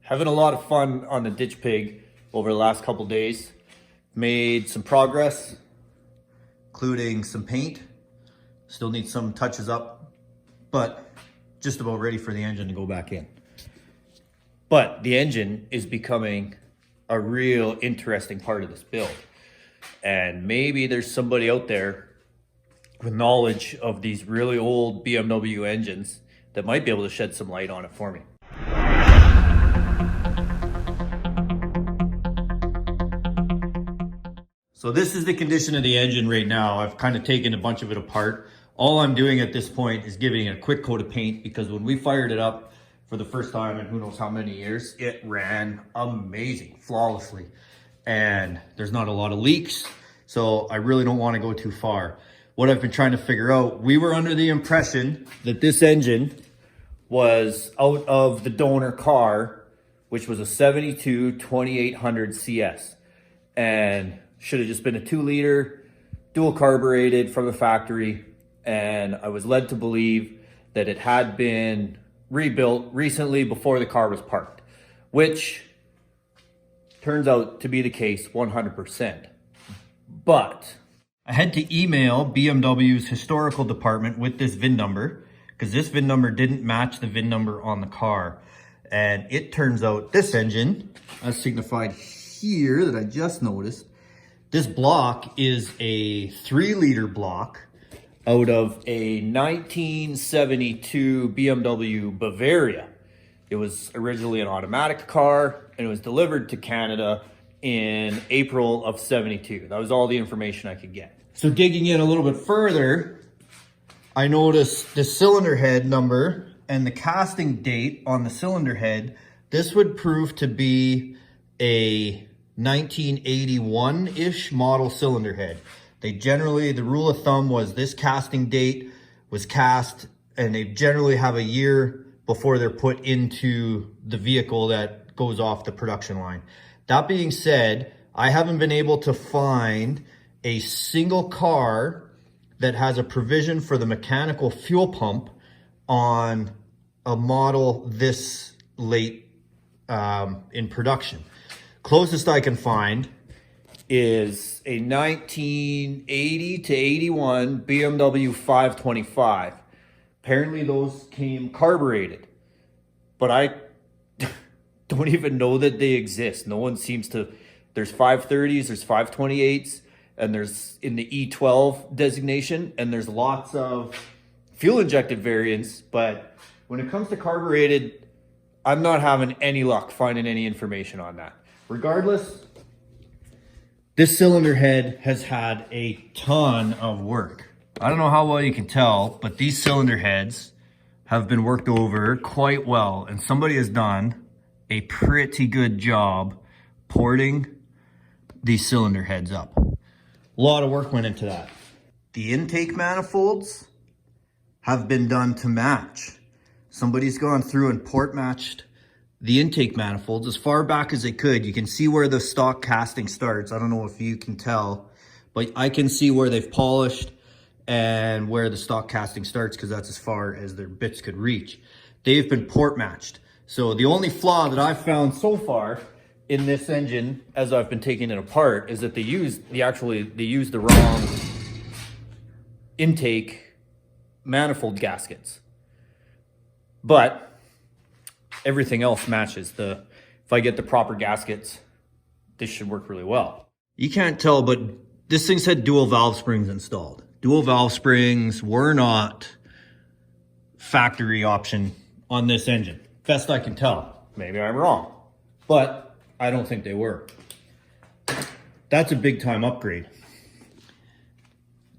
Having a lot of fun on the ditch pig over the last couple days. Made some progress, including some paint. Still need some touches up, but just about ready for the engine to go back in. But the engine is becoming a real interesting part of this build. And maybe there's somebody out there with knowledge of these really old BMW engines that might be able to shed some light on it for me. So this is the condition of the engine right now. I've kind of taken a bunch of it apart. All I'm doing at this point is giving it a quick coat of paint, because when we fired it up for the first time in who knows how many years, it ran amazing, flawlessly. And there's not a lot of leaks, so I really don't want to go too far. What I've been trying to figure out, we were under the impression that this engine was out of the donor car, which was a 72 2800 CS. And should have just been a 2-liter, dual carbureted from the factory. And I was led to believe that it had been rebuilt recently before the car was parked, which turns out to be the case 100%. But I had to email BMW's historical department with this VIN number, because this VIN number didn't match the VIN number on the car. And it turns out this engine, as signified here that I just noticed, this block is a 3-liter block out of a 1972 BMW Bavaria. It was originally an automatic car, and it was delivered to Canada in April of 72. That was all the information I could get. So digging in a little bit further, I noticed the cylinder head number and the casting date on the cylinder head. This would prove to be a 1981-ish model cylinder head. They generally, the rule of thumb was this casting date was cast, and they generally have a year before they're put into the vehicle that goes off the production line. That being said, I haven't been able to find a single car that has a provision for the mechanical fuel pump on a model this late in production. Closest I can find is a 1980 to 81 BMW 525. Apparently those came carbureted, but I don't even know that they exist. No one seems to. There's 530s, there's 528s, and there's in the E12 designation, and there's lots of fuel injected variants, but when it comes to carbureted, I'm not having any luck finding any information on that. Regardless, this cylinder head has had a ton of work. I don't know how well you can tell, but these cylinder heads have been worked over quite well, and somebody has done a pretty good job porting these cylinder heads up. A lot of work went into that. The intake manifolds have been done to match. Somebody's gone through and port matched the intake manifolds as far back as they could. You can see where the stock casting starts. I don't know if you can tell, but I can see where they've polished and where the stock casting starts, because that's as far as their bits could reach. They've been port matched. So the only flaw that I've found so far in this engine, as I've been taking it apart, is that they used the wrong intake manifold gaskets. But everything else matches. If I get the proper gaskets, this should work really well. You can't tell, but this thing's had dual valve springs installed. Dual valve springs were not factory option on this engine. Best I can tell. Maybe I'm wrong, but I don't think they were. That's a big time upgrade.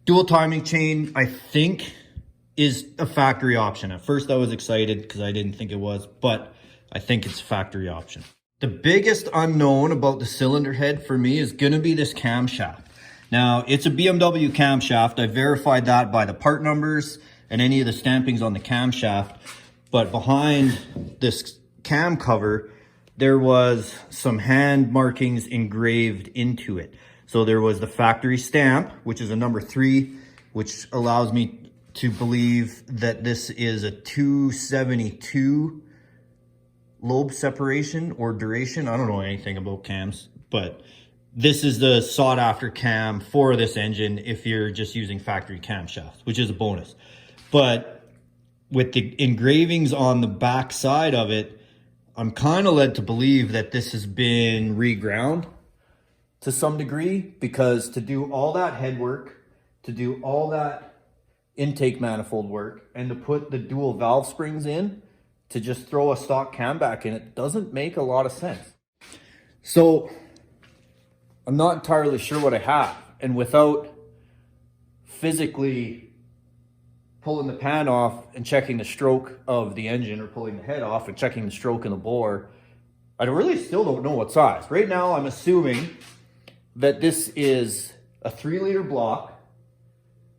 Dual timing chain, I think, is a factory option. At first I was excited because I didn't think it was, but I think it's a factory option. The biggest unknown about the cylinder head for me is gonna be this camshaft. Now, it's a BMW camshaft. I verified that by the part numbers and any of the stampings on the camshaft, but behind this cam cover, there was some hand markings engraved into it. So there was the factory stamp, which is a number 3, which allows me to believe that this is a 272 lobe separation or duration. I don't know anything about cams, but this is the sought after cam for this engine if you're just using factory camshafts, which is a bonus. But with the engravings on the back side of it, I'm kind of led to believe that this has been reground to some degree, because to do all that head work, to do all that intake manifold work, and to put the dual valve springs in to just throw a stock cam back in, it doesn't make a lot of sense. So I'm not entirely sure what I have, and without physically pulling the pan off and checking the stroke of the engine, or pulling the head off and checking the stroke in the bore, I really still don't know what size. Right now I'm assuming that this is a 3-liter block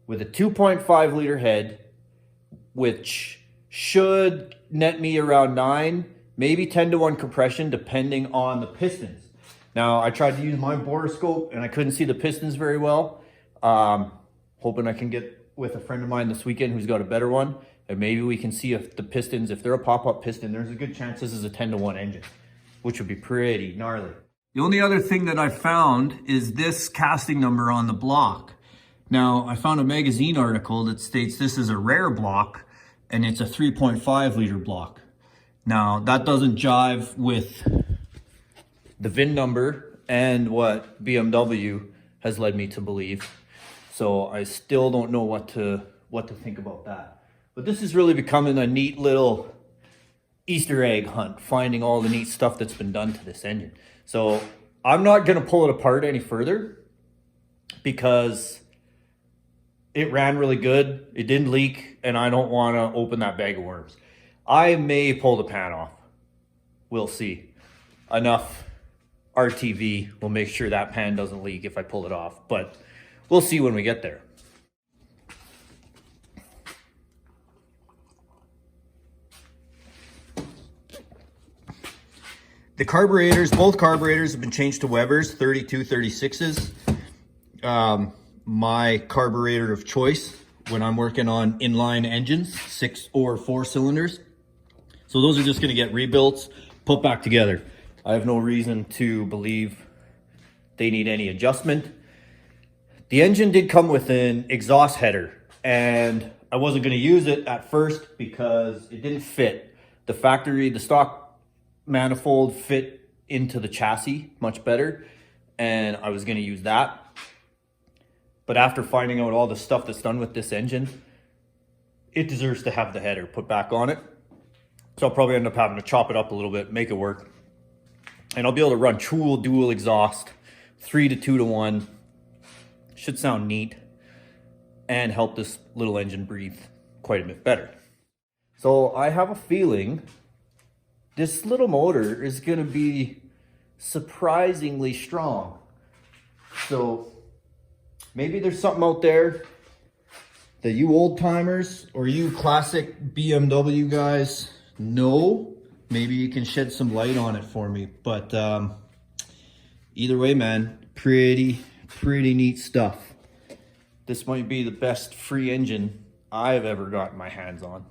with a 2.5 liter head, which should net me around 9, maybe 10-to-1 compression depending on the pistons. Now, I tried to use my borescope and I couldn't see the pistons very well. Hoping I can get with a friend of mine this weekend who's got a better one, and maybe we can see if the pistons, if they're a pop-up piston, there's a good chance this is a 10-to-1 engine, which would be pretty gnarly. The only other thing that I found is this casting number on the block. Now, I found a magazine article that states this is a rare block and it's a 3.5 liter block. Now, that doesn't jive with the VIN number and what BMW has led me to believe. So I still don't know what to think about that. But this is really becoming a neat little Easter egg hunt, finding all the neat stuff that's been done to this engine. So I'm not gonna pull it apart any further because it ran really good, it didn't leak, and I don't wanna open that bag of worms. I may pull the pan off, we'll see. Enough RTV will make sure that pan doesn't leak if I pull it off, but we'll see when we get there. The carburetors, both carburetors have been changed to Weber's 3236s. My carburetor of choice when I'm working on inline engines, 6 or 4 cylinders. So those are just gonna get rebuilt, put back together. I have no reason to believe they need any adjustment. The engine did come with an exhaust header, and I wasn't gonna use it at first because it didn't fit. The stock manifold fit into the chassis much better, and I was gonna use that. But after finding out all the stuff that's done with this engine, it deserves to have the header put back on it. So I'll probably end up having to chop it up a little bit, make it work. And I'll be able to run true dual exhaust, 3 to 2 to 1. Should sound neat and help this little engine breathe quite a bit better. So I have a feeling this little motor is gonna be surprisingly strong. So maybe there's something out there that you old timers or you classic BMW guys know. Maybe you can shed some light on it for me. But either way, man, pretty neat stuff. This might be the best free engine I've ever gotten my hands on.